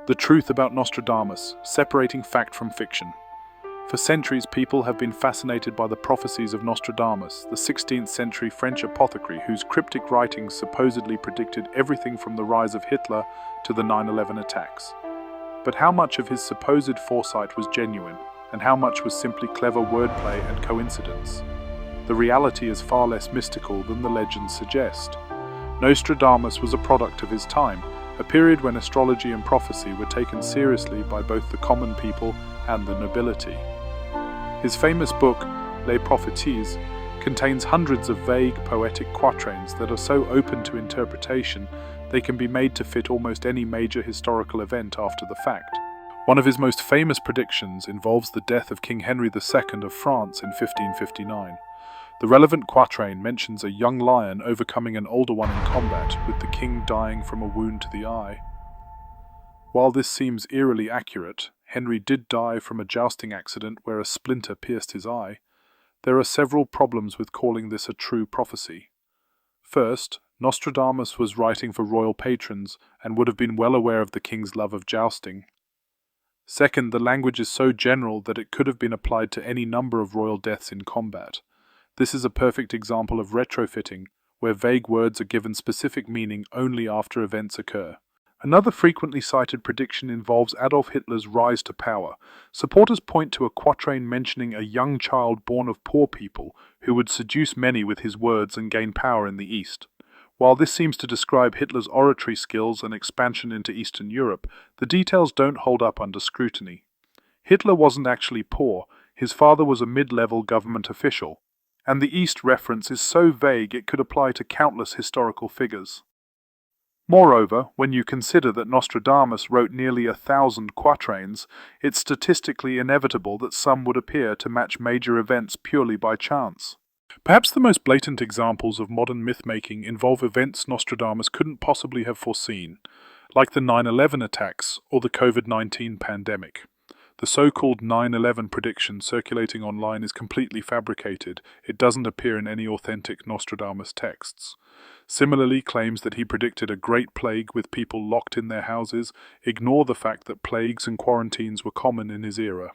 The truth about Nostradamus, separating fact from fiction. For centuries, people have been fascinated by the prophecies of Nostradamus, the 16th century French apothecary whose cryptic writings supposedly predicted everything from the rise of Hitler to the 9/11 attacks. But how much of his supposed foresight was genuine, and how much was simply clever wordplay and coincidence? The reality is far less mystical than the legends suggest. Nostradamus was a product of his time, a period when astrology and prophecy were taken seriously by both the common people and the nobility. His famous book, Les Prophéties, contains hundreds of vague poetic quatrains that are so open to interpretation they can be made to fit almost any major historical event after the fact. One of his most famous predictions involves the death of King Henry II of France in 1559. The relevant quatrain mentions a young lion overcoming an older one in combat, with the king dying from a wound to the eye. While this seems eerily accurate, Henry did die from a jousting accident where a splinter pierced his eye. There are several problems with calling this a true prophecy. First, Nostradamus was writing for royal patrons and would have been well aware of the king's love of jousting. Second, the language is so general that it could have been applied to any number of royal deaths in combat. This is a perfect example of retrofitting, where vague words are given specific meaning only after events occur. Another frequently cited prediction involves Adolf Hitler's rise to power. Supporters point to a quatrain mentioning a young child born of poor people who would seduce many with his words and gain power in the East. While this seems to describe Hitler's oratory skills and expansion into Eastern Europe, the details don't hold up under scrutiny. Hitler wasn't actually poor. His father was a mid-level government official. And the East reference is so vague it could apply to countless historical figures. Moreover, when you consider that Nostradamus wrote nearly 1,000 quatrains, it's statistically inevitable that some would appear to match major events purely by chance. Perhaps the most blatant examples of modern myth-making involve events Nostradamus couldn't possibly have foreseen, like the 9/11 attacks or the COVID-19 pandemic. The so-called 9/11 prediction circulating online is completely fabricated. It doesn't appear in any authentic Nostradamus texts. Similarly, claims that he predicted a great plague with people locked in their houses ignore the fact that plagues and quarantines were common in his era.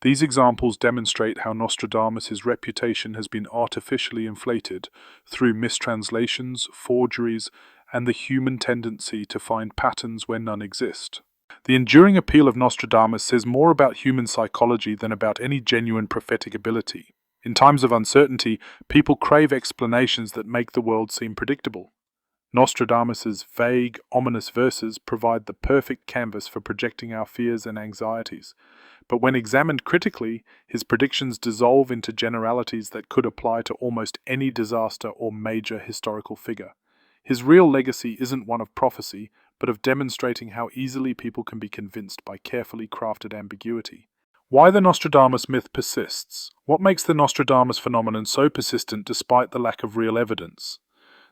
These examples demonstrate how Nostradamus' reputation has been artificially inflated through mistranslations, forgeries, and the human tendency to find patterns where none exist. The enduring appeal of Nostradamus says more about human psychology than about any genuine prophetic ability. In times of uncertainty, people crave explanations that make the world seem predictable. Nostradamus's vague, ominous verses provide the perfect canvas for projecting our fears and anxieties. But when examined critically, his predictions dissolve into generalities that could apply to almost any disaster or major historical figure. His real legacy isn't one of prophecy, but of demonstrating how easily people can be convinced by carefully crafted ambiguity. Why the Nostradamus myth persists? What makes the Nostradamus phenomenon so persistent despite the lack of real evidence?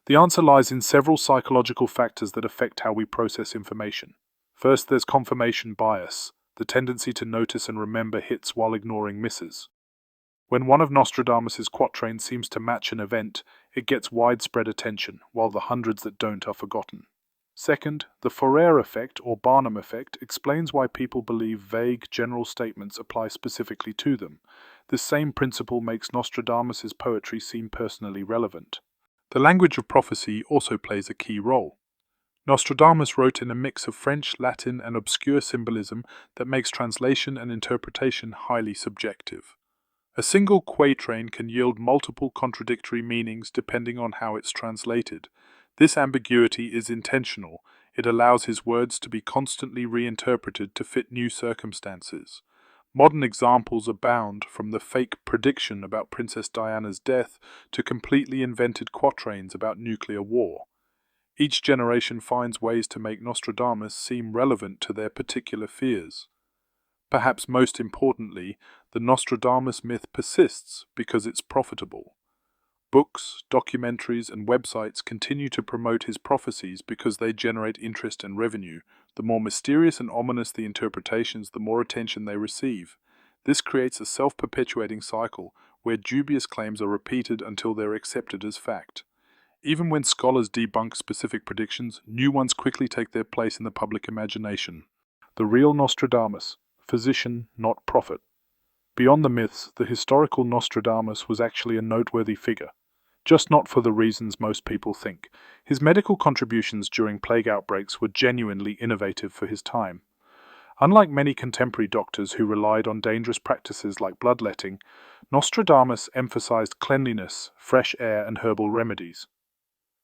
The answer lies in several psychological factors that affect how we process information. First, there's confirmation bias, the tendency to notice and remember hits while ignoring misses. When one of Nostradamus's quatrains seems to match an event, it gets widespread attention, while the hundreds that don't are forgotten. Second, the Fourier effect or Barnum effect explains why people believe vague, general statements apply specifically to them. This same principle makes Nostradamus's poetry seem personally relevant. The language of prophecy also plays a key role. Nostradamus wrote in a mix of French, Latin, and obscure symbolism that makes translation and interpretation highly subjective. A single quatrain can yield multiple contradictory meanings depending on how it's translated. This ambiguity is intentional. It allows his words to be constantly reinterpreted to fit new circumstances. Modern examples abound, from the fake prediction about Princess Diana's death to completely invented quatrains about nuclear war. Each generation finds ways to make Nostradamus seem relevant to their particular fears. Perhaps most importantly, the Nostradamus myth persists because it's profitable. Books, documentaries, and websites continue to promote his prophecies because they generate interest and revenue. The more mysterious and ominous the interpretations, the more attention they receive. This creates a self-perpetuating cycle where dubious claims are repeated until they're accepted as fact. Even when scholars debunk specific predictions, new ones quickly take their place in the public imagination. The real Nostradamus, physician, not prophet. Beyond the myths, the historical Nostradamus was actually a noteworthy figure, just not for the reasons most people think. His medical contributions during plague outbreaks were genuinely innovative for his time. Unlike many contemporary doctors who relied on dangerous practices like bloodletting, Nostradamus emphasized cleanliness, fresh air, and herbal remedies.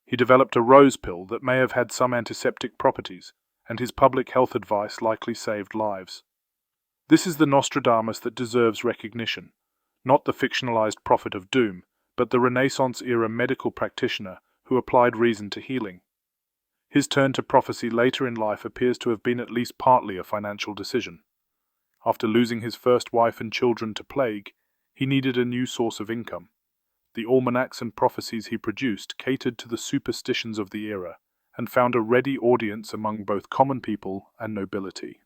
He developed a rose pill that may have had some antiseptic properties, and his public health advice likely saved lives. This is the Nostradamus that deserves recognition, not the fictionalized prophet of doom, but the Renaissance-era medical practitioner who applied reason to healing. His turn to prophecy later in life appears to have been at least partly a financial decision. After losing his first wife and children to plague, he needed a new source of income. The almanacs and prophecies he produced catered to the superstitions of the era, and found a ready audience among both common people and nobility.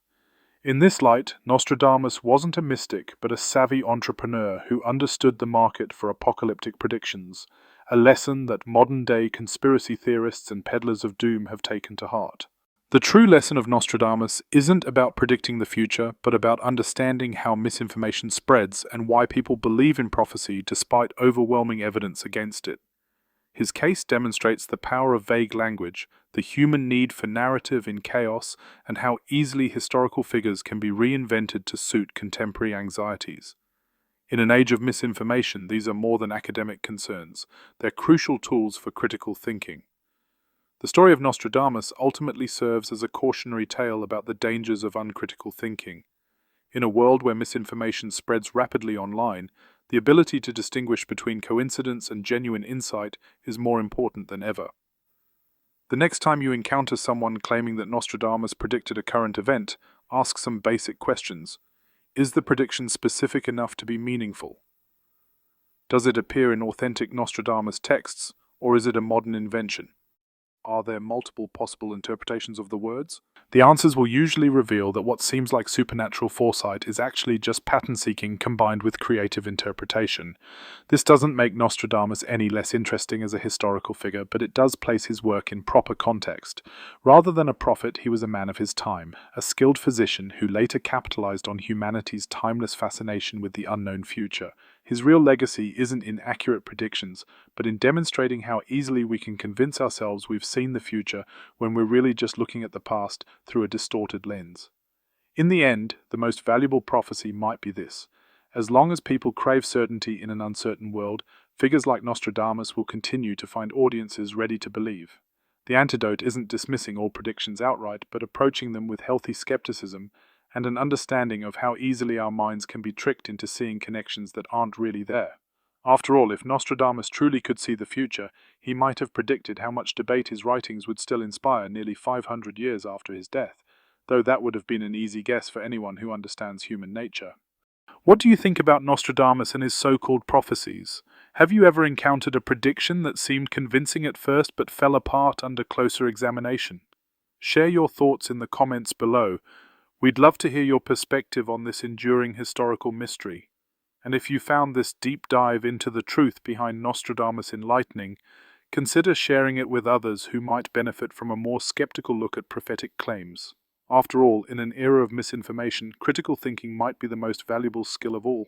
In this light, Nostradamus wasn't a mystic but a savvy entrepreneur who understood the market for apocalyptic predictions, a lesson that modern-day conspiracy theorists and peddlers of doom have taken to heart. The true lesson of Nostradamus isn't about predicting the future, but about understanding how misinformation spreads and why people believe in prophecy despite overwhelming evidence against it. His case demonstrates the power of vague language, the human need for narrative in chaos, and how easily historical figures can be reinvented to suit contemporary anxieties. In an age of misinformation, these are more than academic concerns. They're crucial tools for critical thinking. The story of Nostradamus ultimately serves as a cautionary tale about the dangers of uncritical thinking. In a world where misinformation spreads rapidly online, the ability to distinguish between coincidence and genuine insight is more important than ever. The next time you encounter someone claiming that Nostradamus predicted a current event, ask some basic questions. Is the prediction specific enough to be meaningful? Does it appear in authentic Nostradamus texts, or is it a modern invention? Are there multiple possible interpretations of the words? The answers will usually reveal that what seems like supernatural foresight is actually just pattern-seeking combined with creative interpretation. This doesn't make Nostradamus any less interesting as a historical figure, but it does place his work in proper context. Rather than a prophet, he was a man of his time, a skilled physician who later capitalized on humanity's timeless fascination with the unknown future. His real legacy isn't in accurate predictions, but in demonstrating how easily we can convince ourselves we've seen the future when we're really just looking at the past through a distorted lens. In the end, the most valuable prophecy might be this: as long as people crave certainty in an uncertain world, figures like Nostradamus will continue to find audiences ready to believe. The antidote isn't dismissing all predictions outright, but approaching them with healthy skepticism and an understanding of how easily our minds can be tricked into seeing connections that aren't really there. After all, if Nostradamus truly could see the future, he might have predicted how much debate his writings would still inspire nearly 500 years after his death, though that would have been an easy guess for anyone who understands human nature. What do you think about Nostradamus and his so-called prophecies? Have you ever encountered a prediction that seemed convincing at first but fell apart under closer examination? Share your thoughts in the comments below. We'd love to hear your perspective on this enduring historical mystery. And if you found this deep dive into the truth behind Nostradamus enlightening, consider sharing it with others who might benefit from a more skeptical look at prophetic claims. After all, in an era of misinformation, critical thinking might be the most valuable skill of all.